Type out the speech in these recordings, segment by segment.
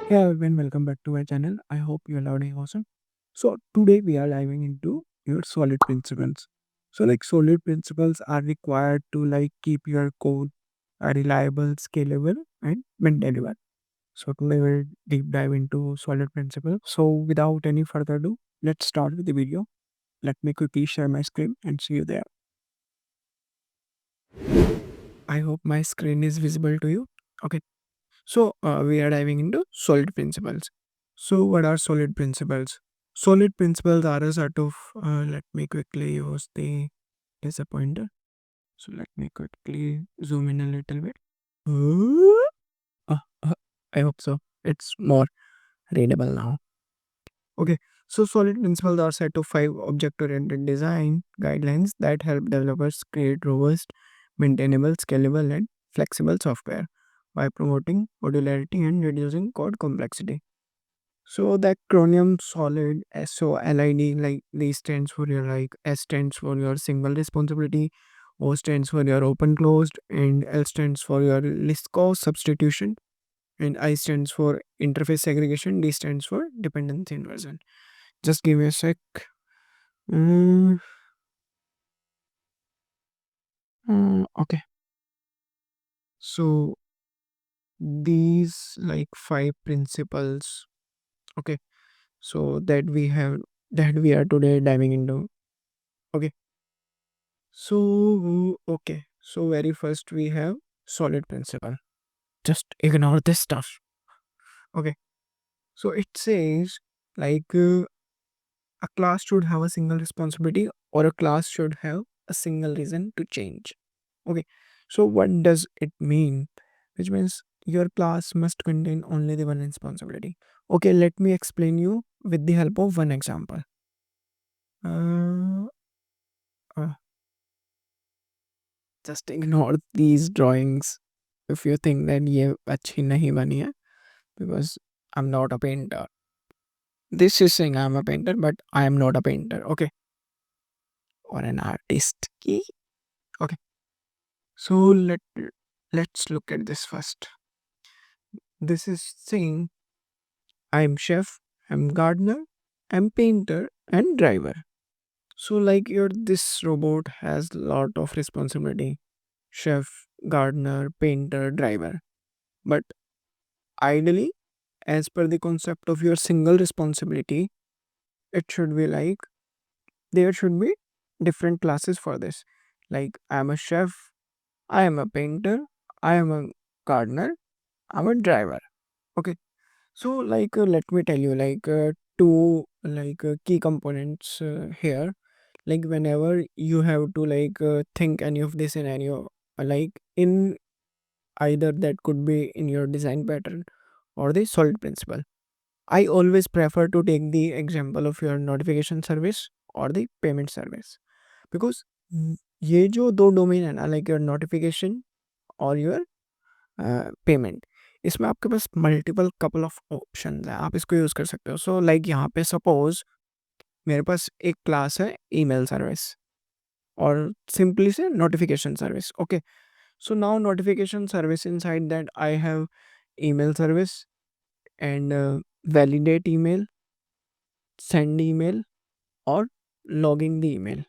Hey everyone, welcome back to my channel. I hope you are louding awesome. So today we are diving into your solid principles. Solid principles are required to keep your code reliable, scalable, and maintainable. So today we'll deep dive into solid principles. So without any further ado, let's start with the video. Let me quickly share my screen and see you there. I hope my screen is visible to you. Okay. So we are diving into solid principles. So what are solid principles? Solid principles are a sort of, let me quickly use the disappointer. So let me quickly zoom in a little bit. Uh, uh, I hope so. It's more readable now. Okay. So solid principles are set of five object-oriented design guidelines that help developers create robust, maintainable, scalable, and flexible software by promoting modularity and reducing code complexity. So the acronym SOLID, SOLID, like this stands for your S stands for your single responsibility, O stands for your open closed, and L stands for your list cost substitution, and I stands for interface segregation, D stands for dependency inversion. Just give me a sec. Mm, okay. So these five principles. Okay. So that we are today diving into. Okay. Okay. So very first we have solid principle. Just ignore this stuff. Okay. So it says like uh, a class should have a single responsibility or a class should have a single reason to change. Okay. So what does it mean? Which means your class must contain only the one responsibility. Okay, let me explain you with the help of one example. Uh, uh, just ignore these drawings if you think that ये अच्छी नहीं बनी है because I'm not a painter. This is saying I'm a painter, but I am not a painter. Okay, or an artist. Okay, so let's look at this first. This is saying I'm chef, I'm gardener, I'm painter, and driver. So your this robot has lot of responsibility: chef, gardener, painter, driver. But ideally, as per the concept of your single responsibility, it should be there should be different classes for this. Like I am a chef, I am a painter, I am a gardener, I'm a driver. Okay. So let me tell you two key components here. Like whenever you have to think any of this scenario, in either that could be in your design pattern or the solid principle. I always prefer to take the example of your notification service or the payment service because ये जो दो domain है ना your notification और your payment, इसमें आपके पास multiple couple of option है, आप इसको यूज़ कर सकते हो. सो यहाँ पे सपोज मेरे पास एक क्लास है ईमेल सर्विस और सिंपली से notification service. Okay, so now notification service inside that I have email service and validate email, send email, or logging the email.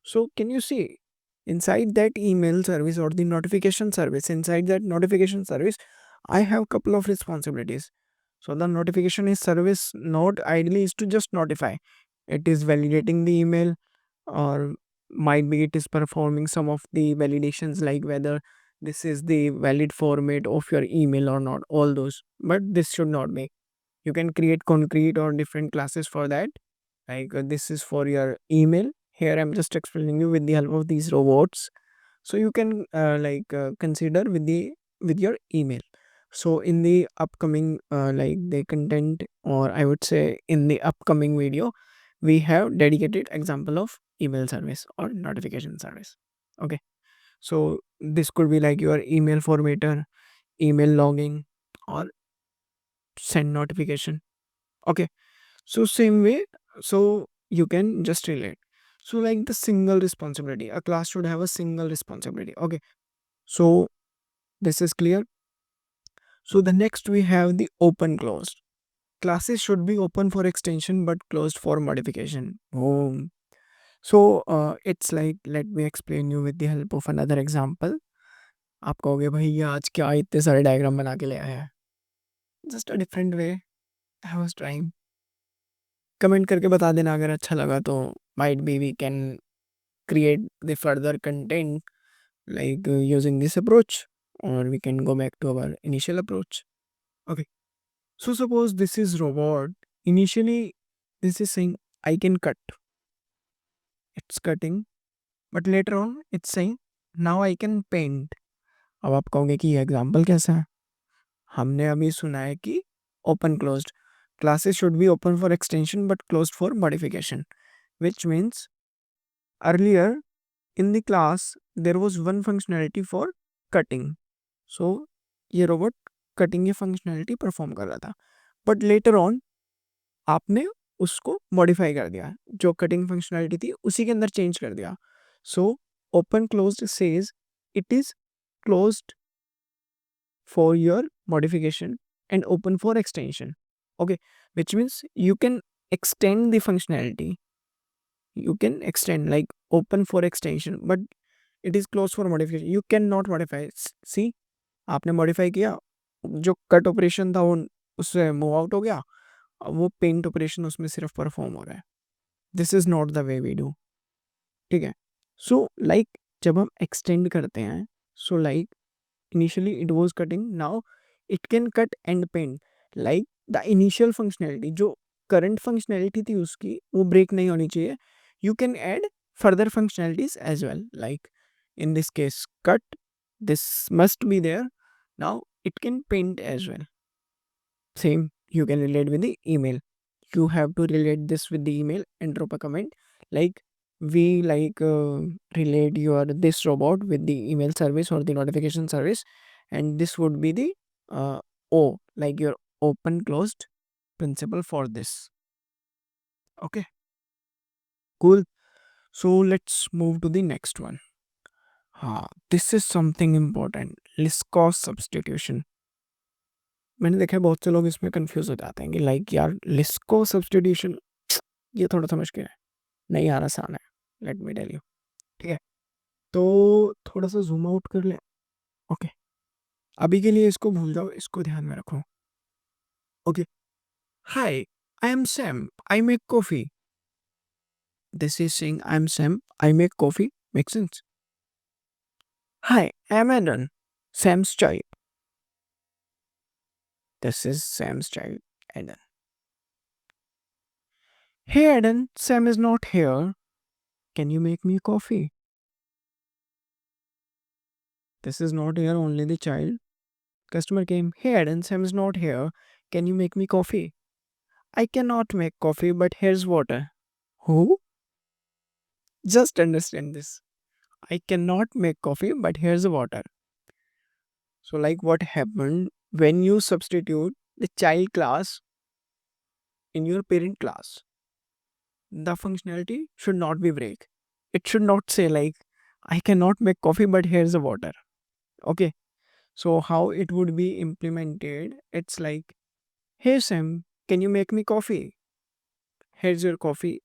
So can you see inside that email service or the notification service, inside that notification service, I have couple of responsibilities. So the notification is service node ideally is to just notify. It is validating the email, or might be it is performing some of the validations like whether this is the valid format of your email or not, all those. But this should not be. You can create concrete or different classes for that. This is for your email. Here I'm just explaining you with the help of these robots, so you can consider with the with your email. So in the upcoming the content, or I would say in the upcoming video, we have dedicated example of email service or notification service. Okay, so this could be like your email formatter, email logging, or send notification. Okay, so same way, so you can just relate. So the single responsibility, a class should have a single responsibility. Okay, so this is clear. So the next we have the open closed. Classes should be open for extension but closed for modification. Oh. So it's like, let me explain you with the help of another example. आप कहोगे भाई ये आज क्या इतने सारे diagram बना के ले आया है. Just a different way I was trying. Comment करके बता देना अगर अच्छा लगा तो. Might be we can create the further content like using this approach, or we can go back to our initial approach. Okay, so suppose this is robot. Initially this is saying I can cut, it's cutting, but later on it's saying now I can paint. अब आप कहोगे कि ये example कैसा है. हमने अभी सुना है कि open closed classes should be open for extension but closed for modification, which means earlier in the class there was one functionality for cutting. So ये रोबोट कटिंग की फंक्शनैलिटी परफॉर्म कर रहा था, बट लेटर ऑन आपने उसको modify कर दिया, जो कटिंग फंक्शनैलिटी थी उसी के अंदर चेंज कर दिया. So open closed says it is closed for your modification and open for extension. Okay, which means you can extend the functionality. You can extend like open for extension, but it is closed for modification. You cannot modify. See, आपने modify किया, जो cut operation था वो उससे move out हो गया, अब वो paint operation उसमें सिर्फ perform हो रहा है. This is not the way we do. ठीक है. So like जब हम extend करते हैं, so like initially it was cutting, now it can cut and paint. Like the initial functionality जो current functionality थी उसकी वो break नहीं होनी चाहिए. You can add further functionalities as well, like in this case cut, this must be there. Now it can paint as well. Same you can relate with the email. You have to relate this with the email and drop a comment like we like relate your this robot with the email service or the notification service, and this would be the o like your open closed principle for this. Okay, cool. So let's move to the next one. This is something important, list cost substitution. मैंने देखा है बहुत से लोग इसमें confuse हो जाते हैं कि लाइक यार लिस्ट को सब्सटीट्यूशन ये थोड़ा सा मुश्किल है, नहीं आ रहा आसान है. Let me tell you. ठीक है, तो थोड़ा सा जूम आउट कर ले. ओके, अभी के लिए इसको भूल जाओ, इसको ध्यान में रखो. Okay, hi I am Sam, I make coffee. This is saying I am Sam, I make coffee. Make sense. Hi I am Aidan, Sam's chai. This is Sam's chai, Aidan. Hey Aidan, Sam is not here, can you make me coffee. This is not here, only the child. Customer came. Hey Adam, Sam is not here. Can you make me coffee? I cannot make coffee, but here's water. Who? Just understand this. I cannot make coffee, but here's water. So, like what happened when you substitute the child class in your parent class? The functionality should not be break. It should not say like, I cannot make coffee, but here's the water. Okay. So how it would be implemented? It's like, hey Sam, can you make me coffee? Here's your coffee.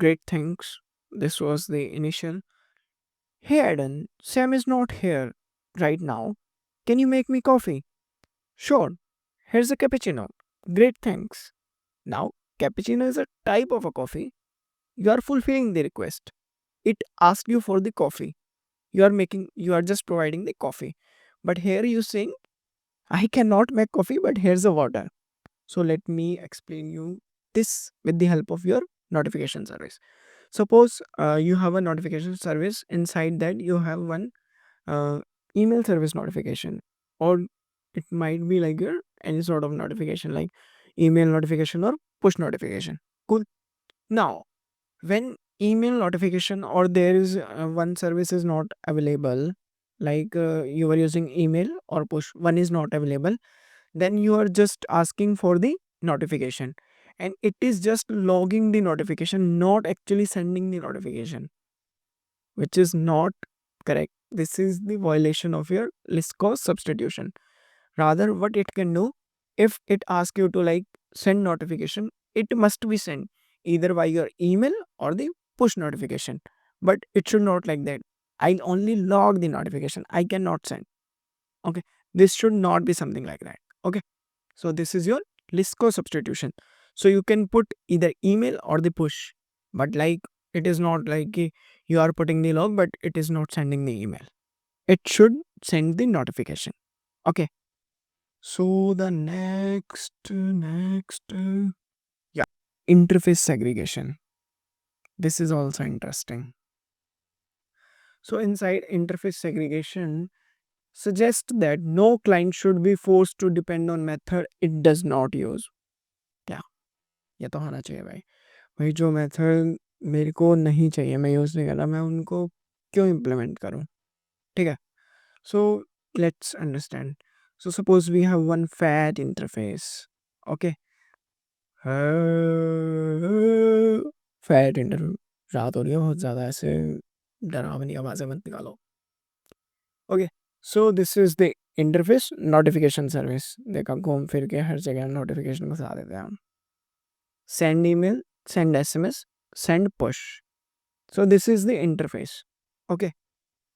Great, thanks. This was the initial. Hey Adam, Sam is not here right now. Can you make me coffee? Sure. Here's a cappuccino. Great, thanks. Now, cappuccino is a type of a coffee. You are fulfilling the request. It asked you for the coffee. You are just providing the coffee. But here you saying, I cannot make coffee, but here's the water. So let me explain you this with the help of your notification service. Suppose you have a notification service. Inside that you have one email service notification, or it might be like your any sort of notification like email notification or push notification. Cool. Now when email notification or there is one service is not available, like you are using email or push, one is not available, then you are just asking for the notification, and it is just logging the notification, not actually sending the notification, which is not correct. This is the violation of your list cost substitution, Rather, what it can do, if it asks you to like send notification, it must be sent either by your email or the push notification. But it should not like that. I'll only log the notification. I cannot send. Okay. This should not be something like that. Okay. So this is your Lisco substitution. So you can put either email or the push. But like it is not like you are putting the log, but it is not sending the email. It should send the notification. Okay. So the yeah, interface segregation. This is also interesting. So inside interface segregation, suggest that no client should be forced to depend on method it does not use. क्या ये तो होना चाहिए भाई. भाई जो method मेरे को नहीं चाहिए, मैं यूज़ नहीं कर रहा, मैं उनको क्यों इम्प्लीमेंट करूँ. ठीक है. So let's understand. So suppose we have one fat interface. Okay. Fat interview. रात हो रही है बहुत ज़्यादा, ऐसे डरावनी आवाज़ें मत निकालो. Okay. So this is the interface notification service. देखा घूम फिर के हर जगह नोटिफिकेशन घुसा देते हैं हम. Send email, send SMS, send push. So this is the interface. Okay.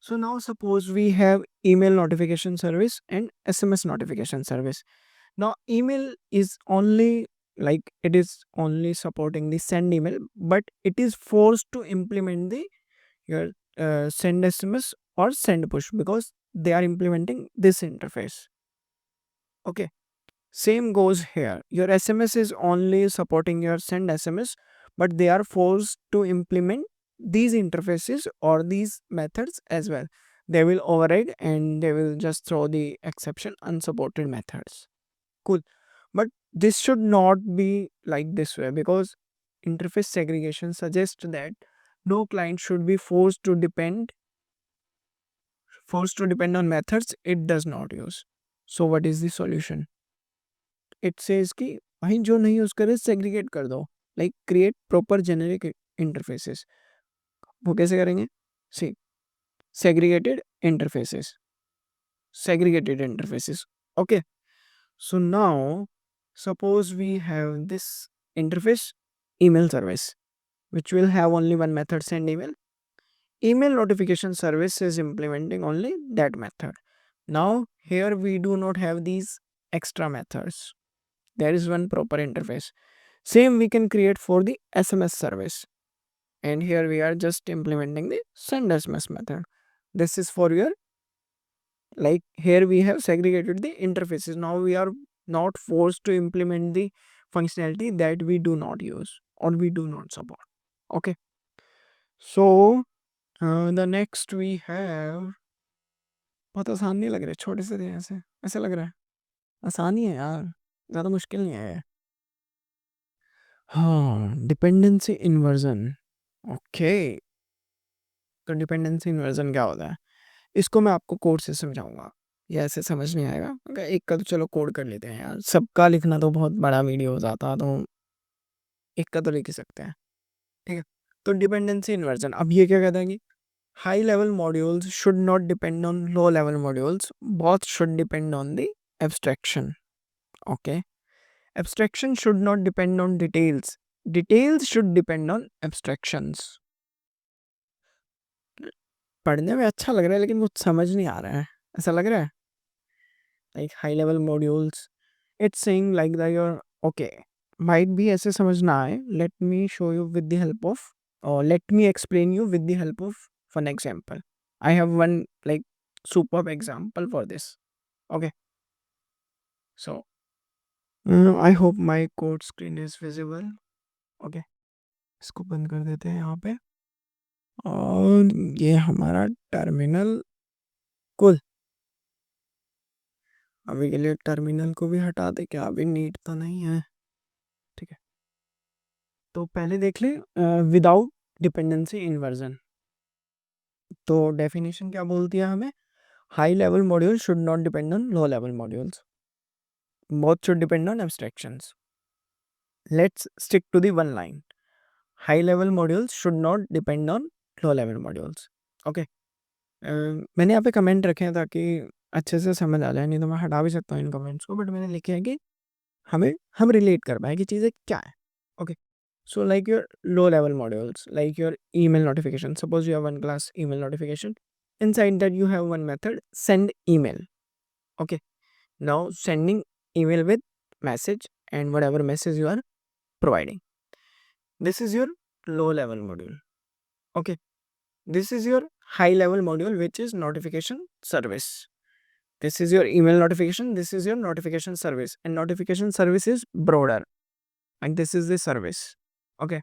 So now suppose we have email notification service and SMS notification service. Now email is only like it is only supporting the send email, but it is forced to implement the your send SMS or send push because they are implementing this interface. Okay. Same goes here. Your SMS is only supporting your send SMS, but they are forced to implement these interfaces or these methods as well. They will override and they will just throw the exception unsupported methods. Cool. But this should not be like this way because interface segregation suggests that no client should be forced to depend on methods it does not use. So what is the solution? It says कि भाई जो नहीं use करे segregate कर दो. Like create proper generic interfaces. वो कैसे करेंगे? सी segregated interfaces. Okay. So now suppose we have this interface email service which will have only one method, send email. Email notification service is implementing only that method. Now here we do not have these extra methods. There is one proper interface. Same we can create for the SMS service. And here we are just implementing the send SMS method. This is for your, like here we have segregated the interfaces. Now we are not forced to implement the functionality that we do not use or we do not support. Okay. So the next we have, बहुत आसान नहीं लग रहा है, छोटे से थे ऐसे ऐसे लग रहा है. आसान ही है यार, ज़्यादा मुश्किल नहीं है. हाँ, डिपेंडेंसी इन्वर्जन. ओके. तो डिपेंडेंसी इन्वर्जन क्या होता है, इसको मैं आपको कोड से समझाऊंगा. ये ऐसे समझ नहीं आएगा. एक का तो चलो कोड कर लेते हैं यार, सबका लिखना तो बहुत बड़ा वीडियो हो जाता, तो एक का तो लिख ही सकते हैं. ठीक है. तो डिपेंडेंसी इन्वर्जन, अब ये क्या कहता है कि high level modules should not depend on low level modules, both should depend on the abstraction. Okay. Abstraction should not depend on details, details should depend on abstractions. पढ़ने में अच्छा लग रहा है लेकिन कुछ समझ नहीं आ रहा है, ऐसा लग रहा है. Like high level modules, it's saying like that your okay. Might भी ऐसे समझ ना आए. Let me show you with the help of, और let me explain you with the help of one example. I have one like superb example for this. Okay. So I hope my code screen is visible. Okay. इसको बंद कर देते हैं यहाँ पे. और ये हमारा टर्मिनल. कुल अभी के लिए टर्मिनल को भी हटा दे, क्या अभी नीट तो नहीं है. ठीक है. तो पहले देख ले विदाउट डिपेंडेंसी इन्वर्जन. तो डेफिनेशन क्या बोलती है हमें, high level module should not depend on low level modules, both should depend on abstractions. Let's stick to the one line. High level modules should not depend on low level modules. Okay. मैंने यहाँ पे comment रखे हैं ताकि अच्छे से समझ आ जाए, नहीं तो मैं हटा भी सकता हूँ इन कमेंट्स को, बट मैंने लिखे हैं कि हम रिलेट कर पाए कि चीज़ें क्या है। Okay, so like your low level modules, like your email notification. Suppose you have one class email notification. Inside that you have one method, send email. Okay, now sending email with message and whatever message you are providing. This is your low level module. Okay, this is your high level module, which is notification service. This is your email notification. This is your notification service, and notification service is broader. And this is the service. Okay,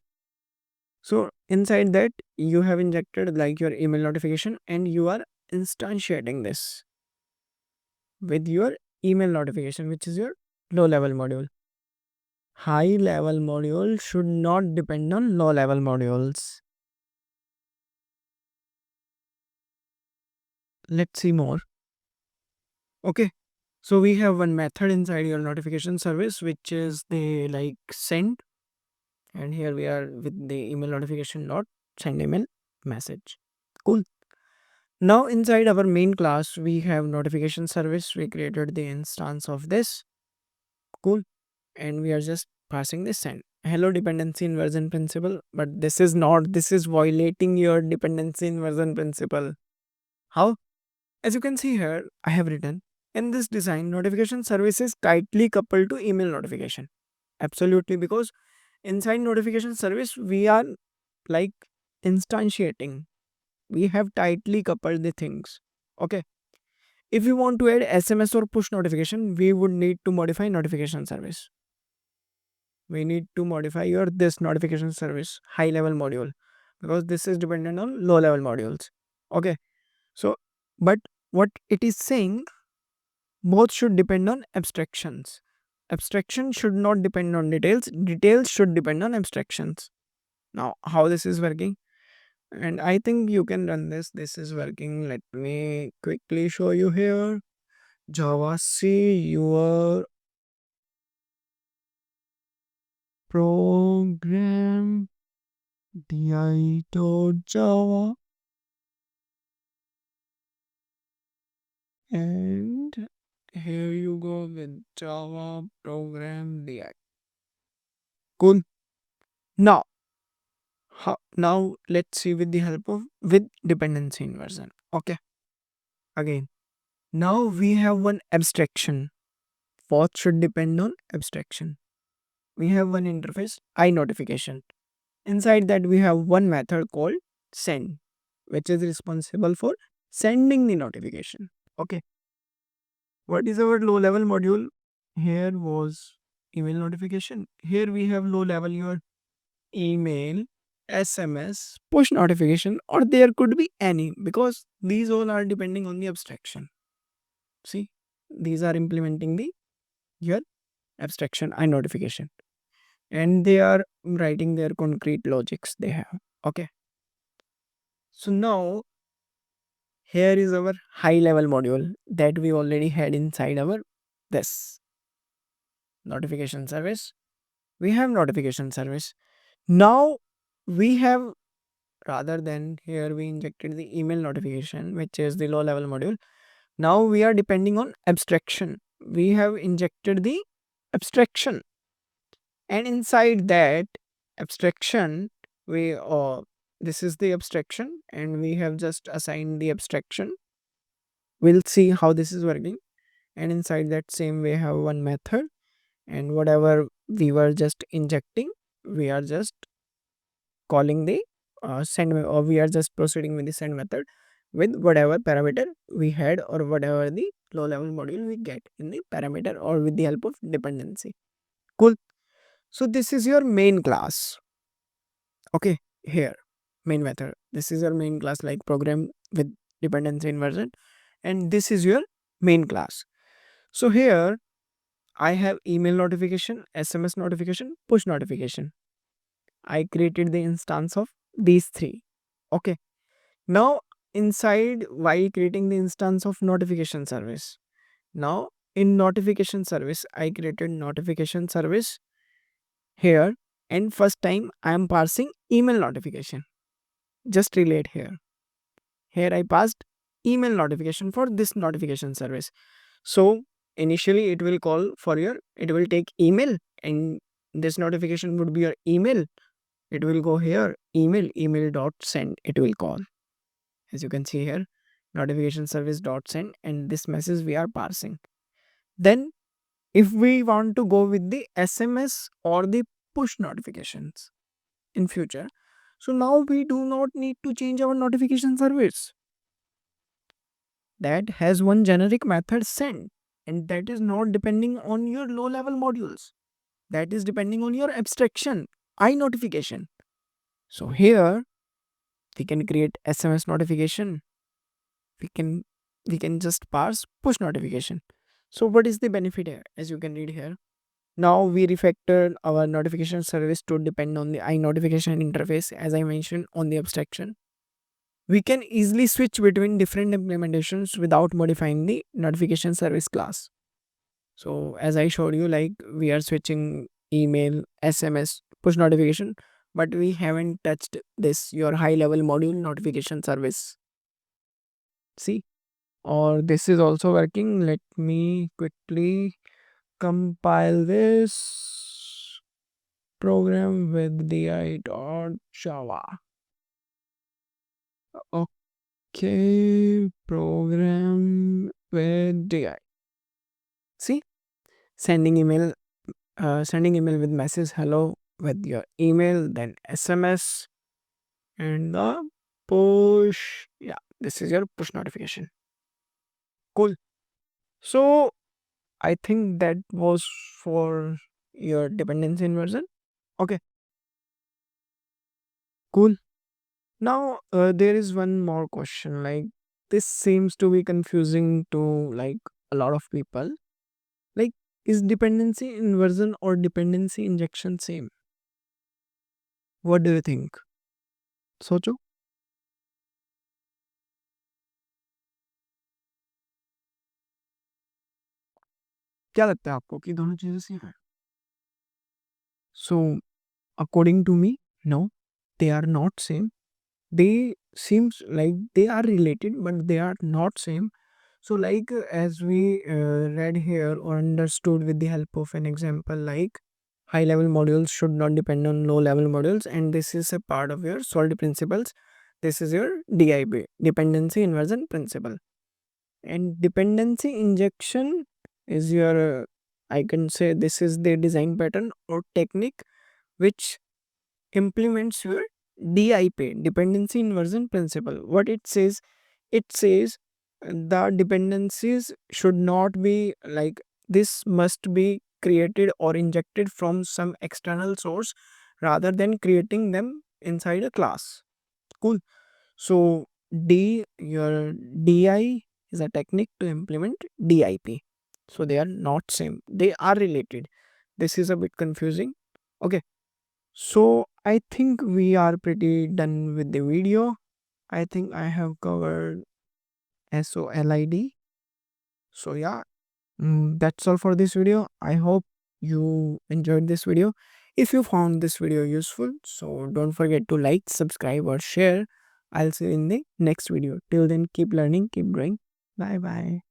so inside that you have injected like your email notification, and you are instantiating this with your email notification, which is your low level module. High level module should not depend on low level modules. Let's see more. Okay, so we have one method inside your notification service, which is the like send, and here we are with the email notification dot send email message. Cool. Now inside our main class we have notification service. We created the instance of this. Cool. And we are just passing this send hello dependency inversion principle, but this is not, this is violating your dependency inversion principle. How? As you can see here, I have written in this design notification service is tightly coupled to email notification. Absolutely, because inside notification service we are like instantiating, we have tightly coupled the things. Okay, if we want to add SMS or push notification, we would need to modify notification service. We need to modify your this notification service high level module, because this is dependent on low level modules. Okay, so but what it is saying, both should depend on abstractions. Abstraction should not depend on details. Details should depend on abstractions. Now, how this is working? And I think you can run this. This is working. Let me quickly show you here. Java C, your program di.java, and here you go with Java program di. Cool. Now, now let's see with the help of with dependency inversion. Okay, again, now we have one abstraction. What should depend on abstraction? We have one interface I notification. Inside that we have one method called send, which is responsible for sending the notification. Okay, what is our low level module? Here was email notification. Here we have low level your email, SMS, push notification, or there could be any, because these all are depending on the abstraction. See, these are implementing the your abstraction I notification, and they are writing their concrete logics they have. Okay, so now here is our high level module that we already had inside our this notification service. We have notification service. Now we have, rather than here we injected the email notification, which is the low level module. Now we are depending on abstraction. We have injected the abstraction, and inside that abstraction we this is the abstraction, and we have just assigned the abstraction. We'll see how this is working. And inside that same we have one method, and whatever we were just injecting, we are just calling the send or we are just proceeding with the send method with whatever parameter we had, or whatever the low level module we get in the parameter, or with the help of dependency. Cool. So this is your main class. Okay, here main method, this is your main class like program with dependency inversion, and this is your main class. So here I have email notification, SMS notification, push notification. I created the instance of these three. Okay, now inside, while creating the instance of notification service, now in notification service I created notification service here, and first time I am parsing email notification. Just relate here. Here I passed email notification for this notification service. So initially it will call for your, it will take email, and this notification would be your email. It will go here, email dot send, it will call. As you can see here, notification service dot send, and this message we are parsing. Then if we want to go with the SMS or the push notifications in future, so now we do not need to change our notification service. That has one generic method send, and that is not depending on your low level modules. That is depending on your abstraction, I notification. So here we can create SMS notification. We can just parse push notification. So what is the benefit here? As you can read here, now we refactored our notification service to depend on the I notification interface, as I mentioned on the abstraction. We can easily switch between different implementations without modifying the notification service class. So as I showed you, like we are switching email, SMS, push notification, but we haven't touched this your high level module notification service. See, or this is also working. Let me quickly compile this program with di.java. Okay, program with di. See, sending email with message hello with your email, then SMS, and the push. Yeah, this is your push notification. Cool. So I think that was for your dependency inversion. Okay, cool. Now there is one more question. Like this seems to be confusing to like a lot of people. Like, is dependency inversion or dependency injection same? What do you think? सोचो, क्या लगता है आपको कि दोनों चीजें same है? So according to me, no, they are not same. They seems like they are related, but they are not same. So like as we read here or understood with the help of an example, like high level modules should not depend on low level modules, and this is a part of your solid principles. This is your DIB, dependency inversion principle. And dependency injection is your I can say this is the design pattern or technique which implements your DIP, dependency inversion principle. What it says, it says the dependencies should not be like, this must be created or injected from some external source rather than creating them inside a class. Cool. So your DI is a technique to implement DIP. So they are not same. They are related. This is a bit confusing. Okay. So I think we are pretty done with the video. I think I have covered SOLID. So yeah, that's all for this video. I hope you enjoyed this video. If you found this video useful, so don't forget to like, subscribe or share. I'll see you in the next video. Till then, keep learning, keep growing. Bye bye.